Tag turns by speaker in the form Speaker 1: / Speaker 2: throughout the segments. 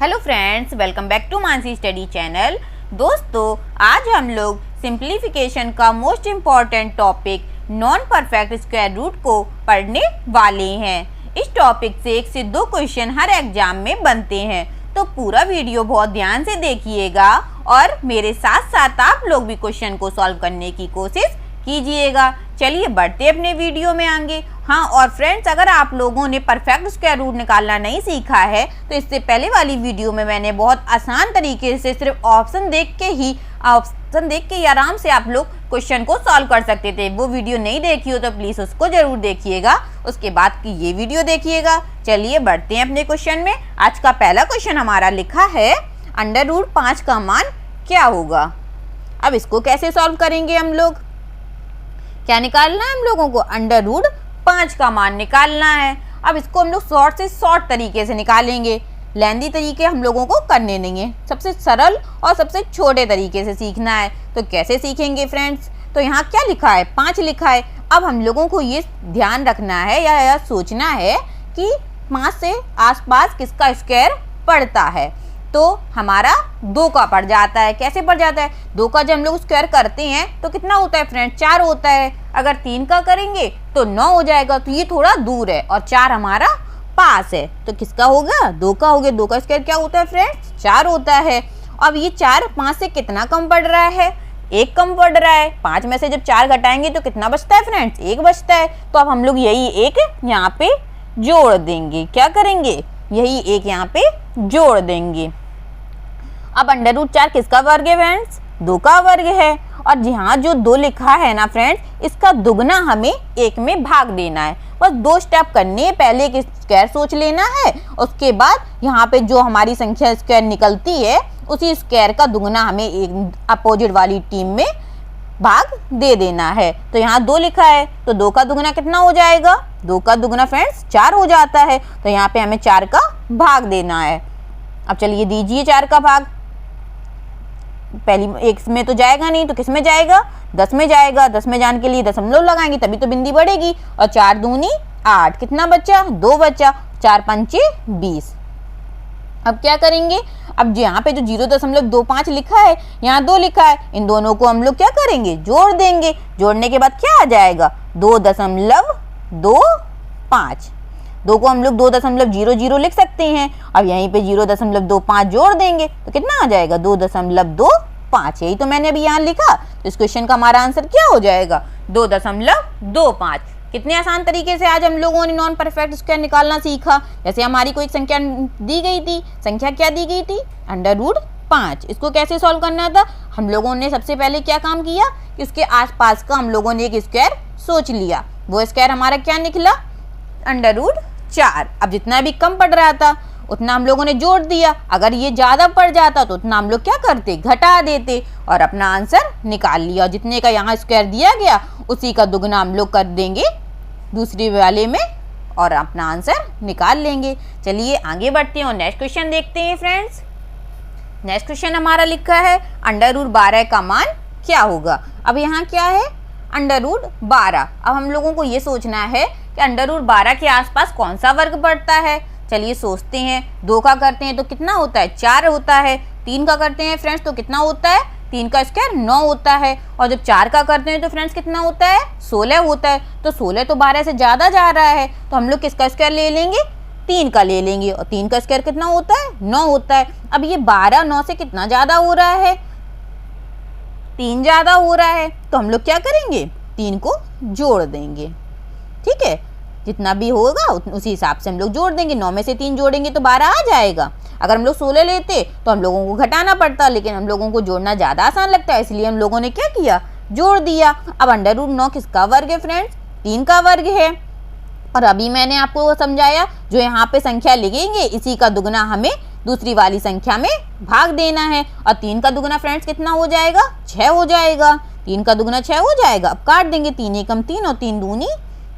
Speaker 1: Hello friends, welcome back to Mansi study channel. दोस्तों, आज हम लोग सिंप्लीफिकेशन का most important topic non perfect square root को पढ़ने वाले हैं। इस टॉपिक से 1 से 2 क्वेश्चन हर एग्जाम में बनते हैं, तो पूरा वीडियो बहुत ध्यान से देखिएगा और मेरे साथ साथ आप लोग भी क्वेश्चन को सॉल्व करने की कोशिश कीजिएगा। चलिए बढ़ते अपने वीडियो में आगे। हाँ, और फ्रेंड्स, अगर आप लोगों ने परफेक्ट स्क्वायर रूट निकालना नहीं सीखा है तो इससे पहले वाली वीडियो में मैंने बहुत आसान तरीके से सिर्फ ऑप्शन देख के ही आराम से आप लोग क्वेश्चन को सॉल्व कर सकते थे। वो वीडियो नहीं देखी हो तो प्लीज़ उसको जरूर देखिएगा, उसके बाद की ये वीडियो देखिएगा। चलिए बढ़ते हैं अपने क्वेश्चन में। आज का पहला क्वेश्चन हमारा लिखा है √5 का मान क्या होगा। अब इसको कैसे सॉल्व करेंगे हम लोग? क्या निकालना है हम लोगों को? √5 का मान निकालना है। अब इसको हम लोग शॉर्ट से शॉर्ट तरीके से निकालेंगे, लेंदी तरीके हम लोगों को करने नहीं है। सबसे सरल और सबसे छोटे तरीके से सीखना है। तो कैसे सीखेंगे फ्रेंड्स? तो यहाँ क्या लिखा है? 5 लिखा है। अब हम लोगों को ये ध्यान रखना है या सोचना है कि 5 से आसपास किसका स्क्वायर पड़ता है। तो हमारा 2 का पड़ जाता है। कैसे पड़ जाता है? 2 का जब हम लोग स्क्वायर करते हैं तो कितना होता है फ्रेंड? 4 होता है। अगर 3 का करेंगे तो 9 हो जाएगा। तो ये थोड़ा दूर है और 4 हमारा पास है, तो किसका होगा? 2 का हो गया। 2 का स्क्वायर क्या होता है फ्रेंड्स? 4 होता है। अब ये 4 5 से कितना कम पड़ रहा है? 1 कम पड़ रहा है। 5 में से जब 4 घटाएंगे तो कितना बचता है फ्रेंड्स? 1 बचता है। तो अब हम लोग यही 1 यहाँ पे जोड़ देंगे। क्या करेंगे? यही 1 यहाँ पे जोड़ देंगे। अब √4 किसका वर्ग है फ्रेंड्स? 2 का वर्ग है। और यहाँ जो 2 लिखा है ना फ्रेंड्स, इसका दुगना हमें 1 में भाग देना है। बस 2 स्टेप करने हैं। पहले एक स्क्वायर सोच लेना है, उसके बाद यहाँ पे जो हमारी संख्या स्क्वायर निकलती है उसी स्क्वायर का दुगना हमें एक अपोजिट वाली टीम में भाग दे देना है। तो यहाँ 2 लिखा है, तो 2 का दुगना कितना हो जाएगा? 2 का दुगना फ्रेंड्स 4 हो जाता है। तो यहाँ पे हमें 4 का भाग देना है। अब चलिए दीजिए 4 का भाग। पहली 1 में तो जाएगा नहीं, तो किस में जाएगा? 10 में जाएगा। 10 में जाने के लिए दशमलव लगाएंगे तभी तो बिंदी बढ़ेगी। और 4 दूनी 8, कितना बचा? 2 बचा। 4 पंचे 20। अब क्या करेंगे? अब यहाँ पे जो 0.25 लिखा है, यहाँ 2 लिखा है, इन दोनों को हम लोग क्या करेंगे? जोड़ देंगे। जोड़ने के बाद क्या आ जाएगा? 2.25। 2 को हम लोग 2.00 लिख सकते हैं। अब यहीं पे 0.25 जोड़ देंगे तो कितना आ जाएगा? 2.25। यही तो मैंने अभी यहाँ लिखा। तो इस क्वेश्चन का हमारा आंसर क्या हो जाएगा? 2.25। कितने आसान तरीके से आज हम लोगों ने नॉन परफेक्ट स्क्वायर निकालना सीखा। जैसे हमारी कोई संख्या दी गई थी, संख्या क्या दी गई थी? √5। इसको कैसे सॉल्व करना था? हम लोगों ने सबसे पहले क्या काम किया कि उसके आसपास का हम लोगों ने एक स्क्वायर सोच लिया। वो स्क्वायर हमारा क्या निकला? √4। अब जितना भी कम पड़ रहा था उतना हम लोगों ने जोड़ दिया। अगर ये ज़्यादा पड़ जाता तो उतना हम लोग क्या करते? घटा देते और अपना आंसर निकाल लिया। जितने का यहाँ स्क्वायर दिया गया उसी का दुगना हम लोग कर देंगे दूसरे वाले में और अपना आंसर निकाल लेंगे। चलिए आगे बढ़ते हैं और नेक्स्ट क्वेश्चन देखते हैं फ्रेंड्स। नेक्स्ट क्वेश्चन हमारा लिखा है √12 का मान क्या होगा। अब यहाँ क्या है? √12। अब हम लोगों को ये सोचना है कि √12 के आसपास कौन सा वर्ग पड़ता है। चलिए सोचते हैं। 2 का करते हैं तो कितना होता है? 4 होता है। 3 का करते हैं फ्रेंड्स तो कितना होता है? 3 का स्क्वायर 9 होता है। और जब 4 का करते हैं तो फ्रेंड्स कितना होता है? 16 होता है। तो 16 तो 12 से ज़्यादा जा रहा है, तो हम लोग किसका स्क्वायर ले लेंगे? 3 का ले लेंगे। और 3 का स्क्वायर कितना होता है? 9 होता है। अब ये 12 9 से कितना ज़्यादा हो रहा है? 3 ज़्यादा हो रहा है। तो हम लोग क्या करेंगे? 3 को जोड़ देंगे। ठीक है, जितना भी होगा उसी हिसाब से हम लोग जोड़ देंगे। 9 में से 3 जोड़ेंगे तो 12 आ जाएगा। अगर हम लोग 16 लेते तो हम लोगों को घटाना पड़ता, लेकिन हम लोगों को जोड़ना ज़्यादा आसान लगता है, इसलिए हम लोगों ने क्या किया? जोड़ दिया। अब √9 किसका वर्ग है फ्रेंड्स? 3 का वर्ग है। और अभी मैंने आपको समझाया, जो यहाँ पे संख्या लिखेंगे इसी का दुगना हमें दूसरी वाली संख्या में भाग देना है। और 3 का दुगना फ्रेंड्स कितना हो जाएगा? 6 हो जाएगा। 3 का दुगना 6 हो जाएगा। अब काट देंगे। 3 एकम 3 और 3 दूनी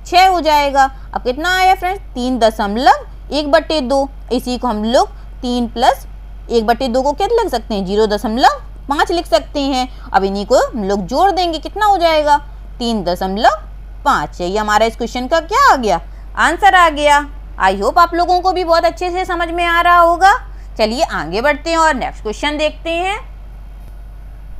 Speaker 1: 6 हो जाएगा। अब कितना आया फ्रेंड्स? 3.1/2। इसी को हम लोग 3 + 1/2 को क्या लिख सकते हैं? 0.5 लिख सकते हैं। अब इन्हीं को हम लोग जोड़ देंगे। कितना हो जाएगा? 3.5। यही हमारा इस क्वेश्चन का क्या आ गया? आंसर आ गया। आई होप आप लोगों को भी बहुत अच्छे से समझ में आ रहा होगा। चलिए आगे बढ़ते हैं और नेक्स्ट क्वेश्चन देखते हैं।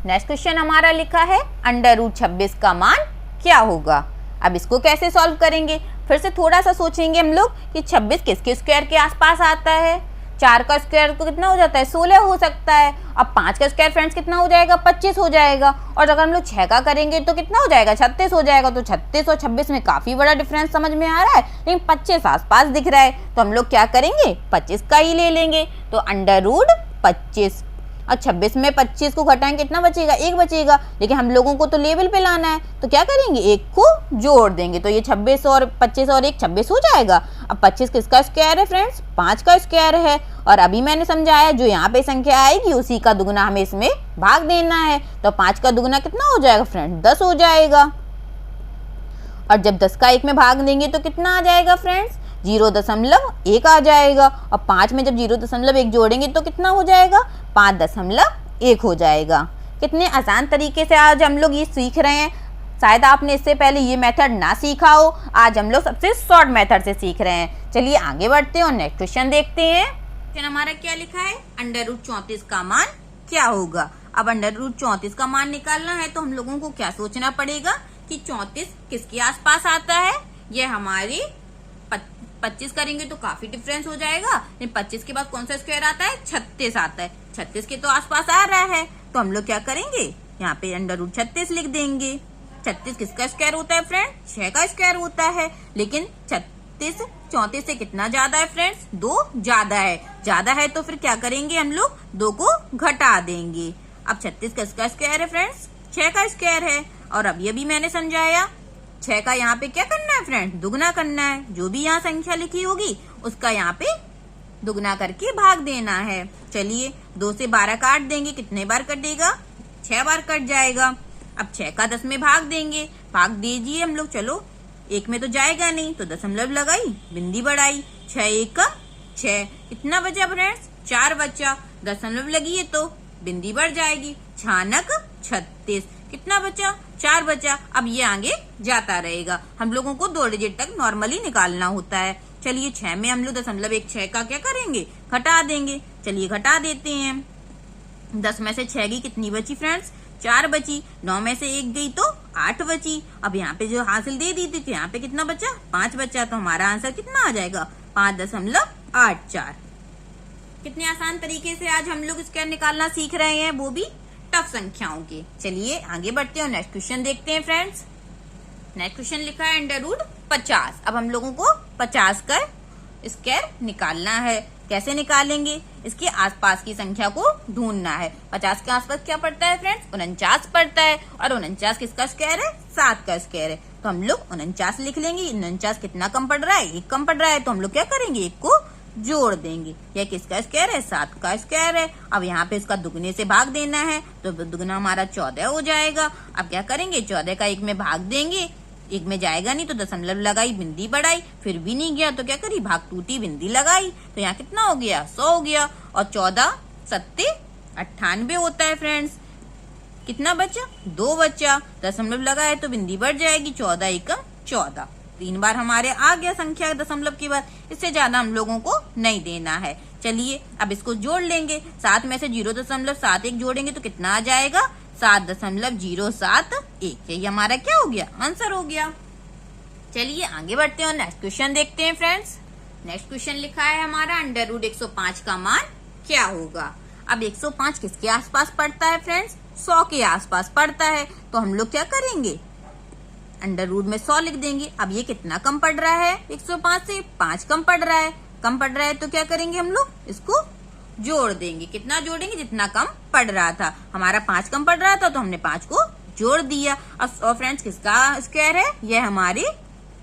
Speaker 1: नेक्स्ट क्वेश्चन हमारा लिखा है अंडर रूट 26 का मान क्या होगा। अब इसको कैसे सॉल्व करेंगे, फिर से थोड़ा सा सोचेंगे हम लोग कि 26 किसके स्क्वायर के आसपास आता है। 4 का स्क्वायर तो कितना हो जाता है, 16 हो सकता है। अब 5 का स्क्वायर फ्रेंड्स कितना हो जाएगा, 25 हो जाएगा। और अगर हम लोग 6 का करेंगे तो कितना हो जाएगा, 36 हो जाएगा। तो 36 और 26 में काफी बड़ा डिफरेंस समझ में आ रहा है, लेकिन 25 आसपास दिख रहा है, तो हम लोग क्या करेंगे, 25 का ही ले लेंगे। तो अंडर रूट 25 और 26 में 25 को घटाएंगे कितना बचेगा, 1 बचेगा। लेकिन हम लोगों को तो लेवल पे लाना है, तो क्या करेंगे, 1 को जोड़ देंगे। तो ये 26 और 25 और 1 26 हो जाएगा। अब 25 किसका स्क्वायर है फ्रेंड्स, 5 का स्क्वायर है। और अभी मैंने समझाया जो यहाँ पे संख्या आएगी उसी का दुगना हमें इसमें भाग देना है। तो 5 का दुगना कितना हो जाएगा फ्रेंड्स, 10 हो जाएगा। और जब 10 का 1 में भाग देंगे तो कितना आ जाएगा फ्रेंड्स, 0.1 आ जाएगा। और 5 में जब 0.1 जोड़ेंगे तो कितना हो जाएगा, 5.1 हो जाएगा। कितने आसान तरीके से आज हम लोग ये सीख रहे हैं। शायद आपने इससे पहले ये मेथड ना सीखा हो, आज हम लोग सबसे शॉर्ट मेथड से सीख रहे हैं। चलिए आगे बढ़ते हैं और नेक्स्ट क्वेश्चन देखते हैं। क्वेश्चन हमारा क्या लिखा है, अंडर रूट 34 का मान क्या होगा। अब अंडर रूट 34 का मान निकालना है तो हम लोगों को क्या सोचना पड़ेगा कि 34 किसके आसपास आता है। ये हमारी 25 करेंगे तो काफी डिफरेंस हो जाएगा। 25 के बाद कौन सा स्क्वायर आता है, 36 आता है। 36 के तो आसपास आ रहा है, तो हम लोग क्या करेंगे, यहाँ पे अंडर रूट 36 लिख देंगे। 36 किसका स्क्वायर होता है फ्रेंड, 6 का स्क्वायर होता है। लेकिन 36 34 से कितना ज्यादा है फ्रेंड्स, 2 ज्यादा है। ज्यादा है तो फिर क्या करेंगे, हम लोग 2 को घटा देंगे। अब 36 किसका स्क्वायर है फ्रेंड्स, 6 का स्क्वायर है। और अभी मैंने समझाया 6 का यहाँ पे क्या करना है फ्रेंड, दुगना करना है। जो भी यहाँ संख्या लिखी होगी उसका यहाँ पे दुगना करके भाग देना है। चलिए 2 से 12 काट देंगे, कितने बार कटेगा, 6 बार कट जाएगा। अब 6 का 10 में भाग देंगे, भाग दीजिए हम लोग। चलो 1 में तो जाएगा नहीं, तो दशमलव लगाई, बिंदी बढ़ाई, 6 1 6, कितना बचा फ्रेंड्स, 4 बचा। दशमलव लगी है तो बिंदी बढ़ जाएगी, 6 36, कितना बचा, 4 बचा। अब ये आगे जाता रहेगा, हम लोगों को 2 डिजिट तक नॉर्मली निकालना होता है। चलिए 6 में हम लोग 0.16 का क्या करेंगे, घटा देंगे। चलिए घटा देते हैं। 10 में से 6 गई, कितनी बची फ्रेंड्स, 4 बची। 9 में से 1 गई तो 8 बची। अब यहाँ पे जो हासिल दे दी थी तो यहाँ पे कितना बचा, 5 बचा। तो हमारा आंसर कितना आ जाएगा, 5.84। कितने आसान तरीके से आज हम लोग स्क्वायर निकालना सीख रहे हैं, वो भी टफ संख्याओं के। चलिए आगे बढ़ते हैं और नेक्स्ट क्वेश्चन देखते हैं फ्रेंड्स। नेक्स्ट क्वेश्चन लिखा है अंडर रूट 50। अब हम लोगों को 50 का स्क्वायर निकालना है। कैसे निकालेंगे, इसके आसपास की संख्या को ढूंढना है। 50 के आसपास क्या पड़ता है फ्रेंड्स, 49 पड़ता है। और 49 किसका स्क्वायर है, 7 का स्क्वायर है। तो हम लोग 49 लिख लेंगे। 49 कितना कम पड़ रहा है, 1 कम पड़ रहा है। तो हम लोग क्या करेंगे, 1 को जोड़ देंगे। यह किसका स्क्वायर है, 7 का स्क्वायर है। अब यहाँ पे इसका दुगने से भाग देना है, तो दुगना हमारा 14 हो जाएगा। अब क्या करेंगे, 14 का 1 में भाग देंगे, 1 में जाएगा नहीं तो दशमलव लगाई, बिंदी बढ़ाई, फिर भी नहीं गया तो क्या करी, भाग टूटी, बिंदी लगाई। तो यहाँ कितना हो गया, 100 हो गया। और 14 7 98 होता है फ्रेंड्स। कितना बचा, 2 बचा। दशमलव लगाए तो बिंदी बढ़ जाएगी, 14 1 14। 3 बार हमारे आ गया संख्या दशमलव के बाद। इससे ज्यादा हम लोगों को नहीं देना है। चलिए अब इसको जोड़ लेंगे। 7 में से 0.71 जोड़ेंगे तो कितना आ जाएगा, 7.071। ये हमारा क्या हो गया, आंसर हो गया। चलिए आगे बढ़ते हैं और नेक्स्ट क्वेश्चन देखते हैं फ्रेंड्स। नेक्स्ट क्वेश्चन लिखा है हमारा अंडर रूट 105 का मान क्या होगा। अब 105 किसके आसपास पड़ता है फ्रेंड्स, 100 के आसपास पड़ता है। तो हम लोग क्या करेंगे, अंडर रूट में 100 लिख देंगे। अब ये कितना कम पड़ रहा है, 105 से 5 कम पड़ रहा है। कम पड़ रहा है तो क्या करेंगे, हम लोग इसको जोड़ देंगे। कितना जोड़ेंगे, जितना कम पड़ रहा था। हमारा 5 कम पड़ रहा था तो हमने 5 को जोड़ दिया। और फ्रेंड्स किसका स्क्वायर है, यह हमारे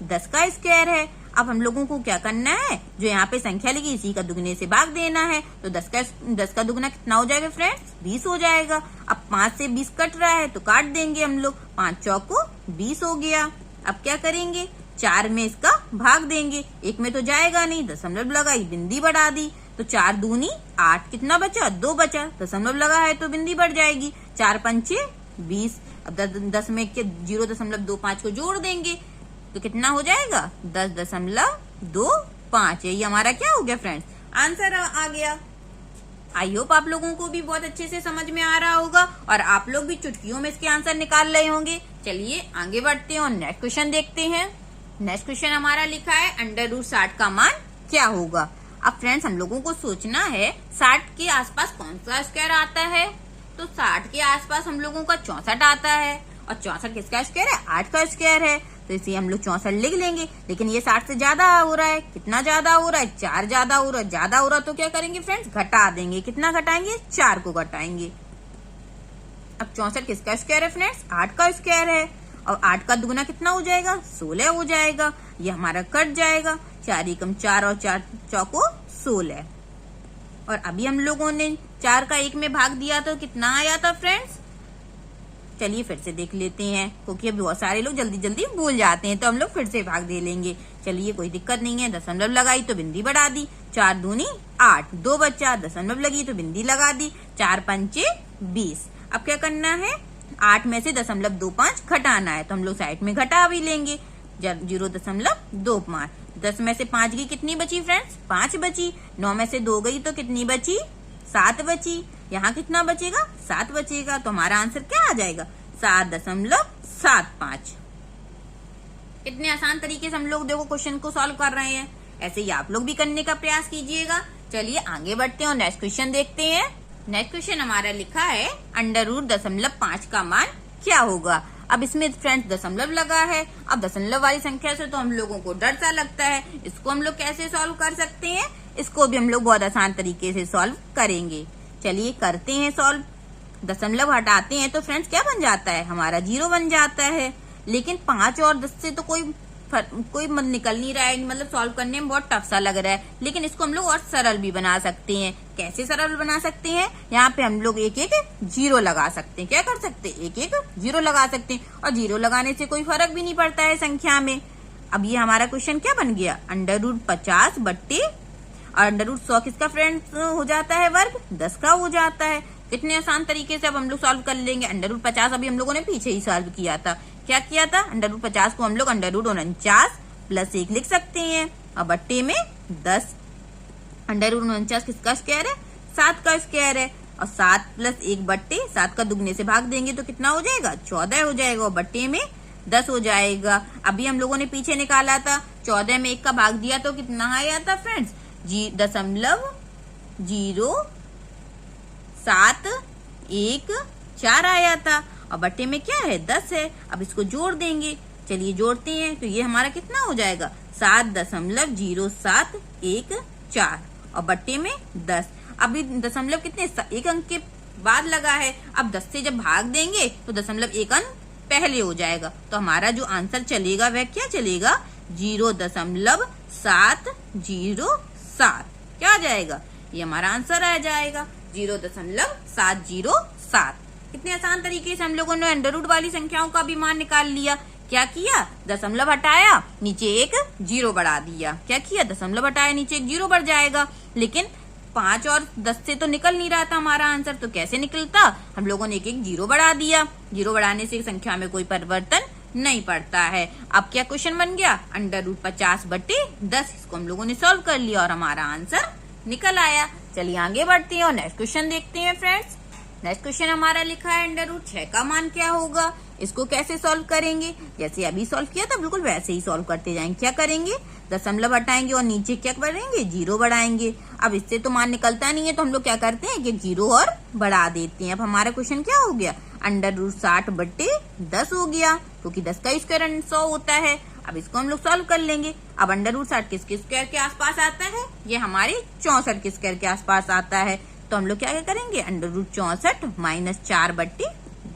Speaker 1: 10 का स्क्वायर है। अब हम लोगों को क्या करना है, जो यहाँ पे संख्या लिखी इसी का दुगने से भाग देना है। तो 10 का दुगना कितना हो जाएगा फ्रेंड्स, 20 हो जाएगा। अब 5 से 20 कट रहा है तो काट देंगे हम लोग, 5 चौको 20 हो गया। अब क्या करेंगे, 4 में इसका भाग देंगे, 1 में तो जाएगा नहीं, दशमलव लगाई, बिंदी बढ़ा दी। तो 4 दूनी 8, कितना बचा, 2 बचा। दशमलव लगा है तो बिंदी बढ़ जाएगी, 4 पंचे 20। अब 10 में 0.25 को जोड़ देंगे तो कितना हो जाएगा, 10.25। यही हमारा क्या हो गया फ्रेंड्स, आंसर आ गया। आई होप आप लोगों को भी बहुत अच्छे से समझ में आ रहा होगा और आप लोग भी चुटकियों में इसके आंसर निकाल रहे होंगे। चलिए आगे बढ़ते हैं और नेक्स्ट क्वेश्चन देखते हैं। नेक्स्ट क्वेश्चन हमारा लिखा है √60 का मान क्या होगा। अब फ्रेंड्स हम लोगों को सोचना है 60 के आसपास कौन सा स्क्वायर आता है। तो 60 के आसपास हम लोगों का 64 आता है और 64 किसका स्क्वायर है, 8 का स्क्वायर है, तो इसे हम लोग 64 लिख लेंगे। लेकिन ये 60 से ज्यादा हो रहा है, कितना ज्यादा हो रहा है, 4 ज्यादा हो रहा है। ज्यादा हो रहा तो क्या करेंगे फ्रेंड्स, घटा देंगे। कितना घटाएंगे, 4 को घटाएंगे। अब 64 किसका स्क्वायर है फ्रेंड्स, 8 का स्क्वायर है और 8 का दुगुना कितना हो जाएगा, 16 हो जाएगा। ये हमारा कट जाएगा, 4 एकम 4 और 4 चौको 16। और अभी हम लोगों ने 4 का 1 में भाग दिया तो कितना आया था फ्रेंड्स। चलिए फिर से देख लेते हैं, क्योंकि अभी बहुत सारे लोग जल्दी जल्दी भूल जाते हैं, तो हम लोग फिर से भाग दे लेंगे। चलिए कोई दिक्कत नहीं है। दशमलव लगाई तो बिंदी बढ़ा दी, 4 दूनी 8, 2 बच्चा, दशमलव लगी तो बिंदी लगा दी, 4 पंचे 20। अब क्या करना है, 8 में से 0.25 घटाना है, तो हम लोग साइड में घटा भी लेंगे, 0.25। 10 में से 5 गई, कितनी बची फ्रेंड्स, 5 बची। 9 में से 2 गई तो कितनी बची, 7 बची। यहाँ कितना बचेगा, 7 बचेगा। तो हमारा आंसर क्या आ जाएगा, 7.75। इतने आसान तरीके से हम लोग देखो क्वेश्चन को सॉल्व कर रहे हैं। ऐसे ही आप लोग भी करने का प्रयास कीजिएगा। चलिए आगे बढ़ते हैं और नेक्स्ट क्वेश्चन देखते हैं। नेक्स्ट क्वेश्चन हमारा लिखा है √0.5 का मान क्या होगा। अब इसमें फ्रेंड्स दशमलव लगा है। अब दशमलव वाली संख्या से तो हम लोगों को डर सा लगता है। इसको हम लोग कैसे सॉल्व कर सकते हैं, इसको भी हम लोग बहुत आसान तरीके से सॉल्व करेंगे। चलिए करते हैं सॉल्व। दशमलव हटाते हैं तो फ्रेंड्स क्या बन जाता है, हमारा 0 बन जाता है। लेकिन 5 और 10 से तो कोई निकल नहीं रहा है, मतलब सॉल्व करने में बहुत टफ सा लग रहा है। लेकिन इसको हम लोग और सरल भी बना सकते हैं। कैसे सरल बना सकते हैं, यहाँ पे हम लोग एक 0 लगा सकते हैं। क्या कर सकते हैं, एक 0 लगा सकते हैं। और 0 लगाने से कोई फर्क भी नहीं पड़ता है संख्या में। अब ये हमारा क्वेश्चन क्या बन गया, √50 बट्टे और √100 किसका फ्रेंड्स हो जाता है, वर्ग 10 का हो जाता है। कितने आसान तरीके से अब हम लोग सॉल्व कर लेंगे। √50 अभी हम लोगों ने पीछे ही सॉल्व किया था। क्या किया था, √50 को हम लोग √49 + 1 लिख सकते हैं और बट्टे में 10। √49 किसका स्क्वायर है, 7 का स्क्वायर है। और 7 + 1 बट्टे 7 का दुगने से भाग देंगे तो कितना हो जाएगा, 14 हो जाएगा और बट्टे में 10 हो जाएगा। अभी हम लोगों ने पीछे निकाला था, 14 में 1 का भाग दिया तो कितना आया था फ्रेंड्स, 0.0714 आया था और बट्टे में क्या है, 10 है। अब इसको जोड़ देंगे। चलिए जोड़ते हैं तो ये हमारा कितना हो जाएगा, 7.0714 और बट्टे में 10। अभी दशमलव कितने, 1 अंक के बाद लगा है। अब 10 से जब भाग देंगे तो दशमलव 1 अंक पहले हो जाएगा। तो हमारा जो आंसर चलेगा वह क्या चलेगा, 0.707। क्या आ जाएगा, ये हमारा आंसर आ जाएगा 0.707। कितने आसान तरीके से हम लोगों ने अंडर रूट वाली संख्याओं का भी मान निकाल लिया। क्या किया, दशमलव हटाया, नीचे एक 0 बढ़ा दिया। क्या किया, दशमलव हटाया, नीचे एक 0 बढ़ जाएगा। लेकिन 5 और 10 से तो निकल नहीं रहा था हमारा आंसर, तो कैसे निकलता, हम लोगों ने एक 0 बढ़ा दिया। 0 बढ़ाने से संख्या में कोई परिवर्तन नहीं पड़ता है। अब क्या क्वेश्चन बन गया, √50 बट्टे 10। इसको हम लोगों ने सॉल्व कर लिया और हमारा आंसर निकल आया। चलिए आगे बढ़ते हैं और नेक्स्ट क्वेश्चन देखते हैं फ्रेंड्स। नेक्स्ट क्वेश्चन हमारा लिखा है √6 का मान क्या होगा। इसको कैसे सॉल्व करेंगे, जैसे अभी सॉल्व किया था बिल्कुल वैसे ही सॉल्व करते जाएंगे। क्या करेंगे, दशमलव हटाएंगे और नीचे क्या करेंगे, 0 बढ़ाएंगे। अब इससे तो मान निकलता नहीं है, तो हम लोग क्या करते हैं कि 0 और बढ़ा देते हैं। अब हमारा क्वेश्चन क्या हो गया, √60 बट्टे 10 हो गया, क्योंकि 10 का स्क्वायर 100 होता है। अब इसको हम लोग सॉल्व कर लेंगे। अब √60 किसके स्क्वायर के आसपास आता है, ये हमारे 64 के स्क्वायर के आसपास आता है। तो हम लोग क्या करेंगे, √64 - 4 बट्टे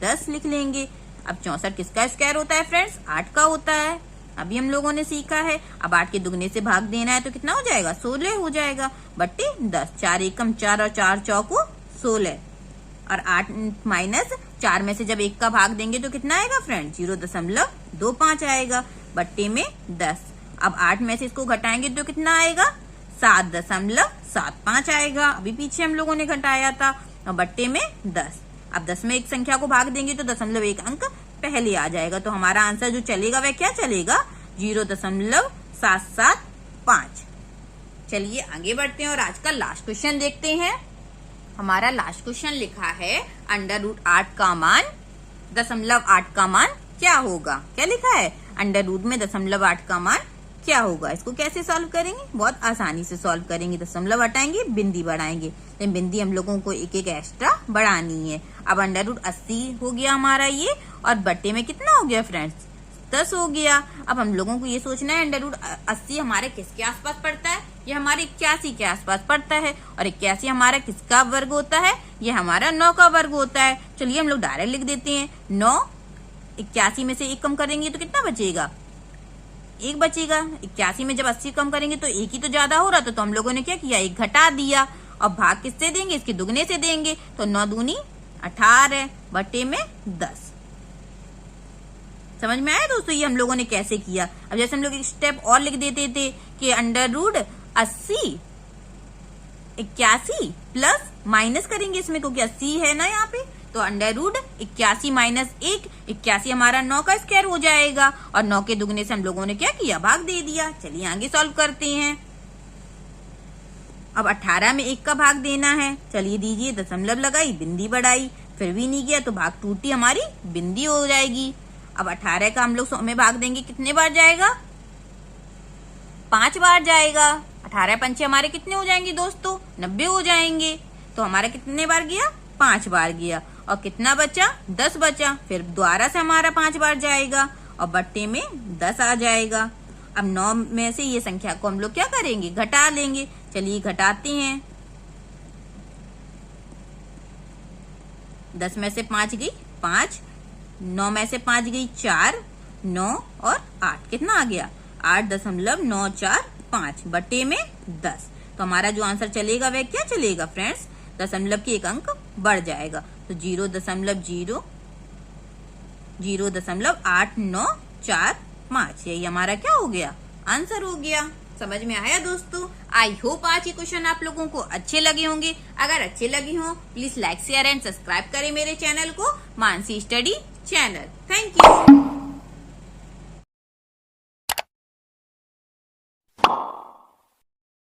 Speaker 1: 10 लिख लेंगे। अब 64 किसका स्क्वायर होता है फ्रेंड्स, 8 का होता है। अभी हम लोगों ने सीखा है। अब 8 के दुगने से भाग देना है तो कितना हो जाएगा, 16 हो जाएगा बट्टे 10। 4 एकम 4 और 4 चौको 16 और 8 - 4 में से जब 1 का भाग देंगे तो कितना आएगा फ्रेंड, 0.25 आएगा बट्टे में 10। अब 8 में से इसको घटाएंगे तो कितना आएगा, 7.75 आएगा। अभी पीछे हम लोगों ने घटाया था और बट्टे में 10। अब 10 में एक संख्या को भाग देंगे तो 0.1 अंक पहले आ जाएगा। तो हमारा आंसर जो चलेगा वह क्या चलेगा, 0.775। चलिए आगे बढ़ते हैं और आज का लास्ट क्वेश्चन देखते हैं। हमारा लास्ट क्वेश्चन लिखा है √8 का मान 0.8 का मान क्या होगा। क्या लिखा है? √8 में 0.8 का मान क्या होगा। इसको कैसे सॉल्व करेंगे? बहुत आसानी से सॉल्व करेंगे। दशमलव हटाएंगे, बिंदी बढ़ाएंगे, लेकिन बिंदी हम लोगों को एक एक एक्स्ट्रा बढ़ानी है। अब √80 हो गया हमारा ये, और बट्टे में कितना हो गया फ्रेंड्स? 10 हो गया। अब हम लोगों को ये सोचना है √80 हमारे किसके आसपास पड़ता है? ये हमारे 81 के आसपास पड़ता है। और 81 हमारा किसका वर्ग होता है? ये हमारा 9 का वर्ग होता है। चलिए हम लोग डायरेक्ट लिख देते हैं। 9 81 में से 1 कम करेंगे तो कितना बचेगा? 1 बचेगा। 81 में जब 80 कम करेंगे तो 1 ही तो ज्यादा हो रहा था, तो हम लोगों ने क्या किया? 1 घटा दिया। और भाग किससे देंगे? इसके दुगने से देंगे। तो 9 दूनी 18 बटे में 10। समझ में आया दोस्तों ये हम लोगों ने कैसे किया? अब जैसे हम लोग एक स्टेप और लिख देते थे कि √80 81 प्लस माइनस करेंगे इसमें, क्योंकि 80 है ना यहाँ पे, तो √81 माइनस 1, 81 हमारा 9 का स्क्वायर हो जाएगा, और 9 के दुगने से हम लोगों ने क्या किया? भाग दे दिया। चलिए आगे सॉल्व करते हैं। अब 18 में 1 का भाग देना है। चलिए दीजिए, दशमलव लगाई, बिंदी बढ़ाई, फिर भी नहीं गया तो भाग टूटी, हमारी बिंदी हो जाएगी। अब 18 का हम लोग 100 में भाग देंगे, कितने बार जाएगा? 5 बार जाएगा। 18 पंचे हमारे कितने हो जाएंगे दोस्तों? 90 हो जाएंगे। तो हमारा कितने बार गया? 5 बार गया। और कितना बचा? 10 बचा। फिर दोबारा से हमारा 5 बार जाएगा, और बट्टे में 10 आ जाएगा। अब 9 में से ये संख्या को हम लोग क्या करेंगे? घटा लेंगे। चलिए घटाते हैं। 10 में से 5 गई 5, 9 में से 5 गई 4, 9 और 8, कितना आ गया? 8.945 बटे में 10। तो हमारा जो आंसर चलेगा वह क्या चलेगा फ्रेंड्स? दशमलव के 1 अंक बढ़ जाएगा। तो 0.8945 यही हमारा क्या हो गया? आंसर हो गया। समझ में आया दोस्तों? आई होप आज के क्वेश्चन आप लोगों को अच्छे लगे होंगे। अगर अच्छे लगे हो please like share and subscribe करें मेरे चैनल को, Mansi study channel. Thank you.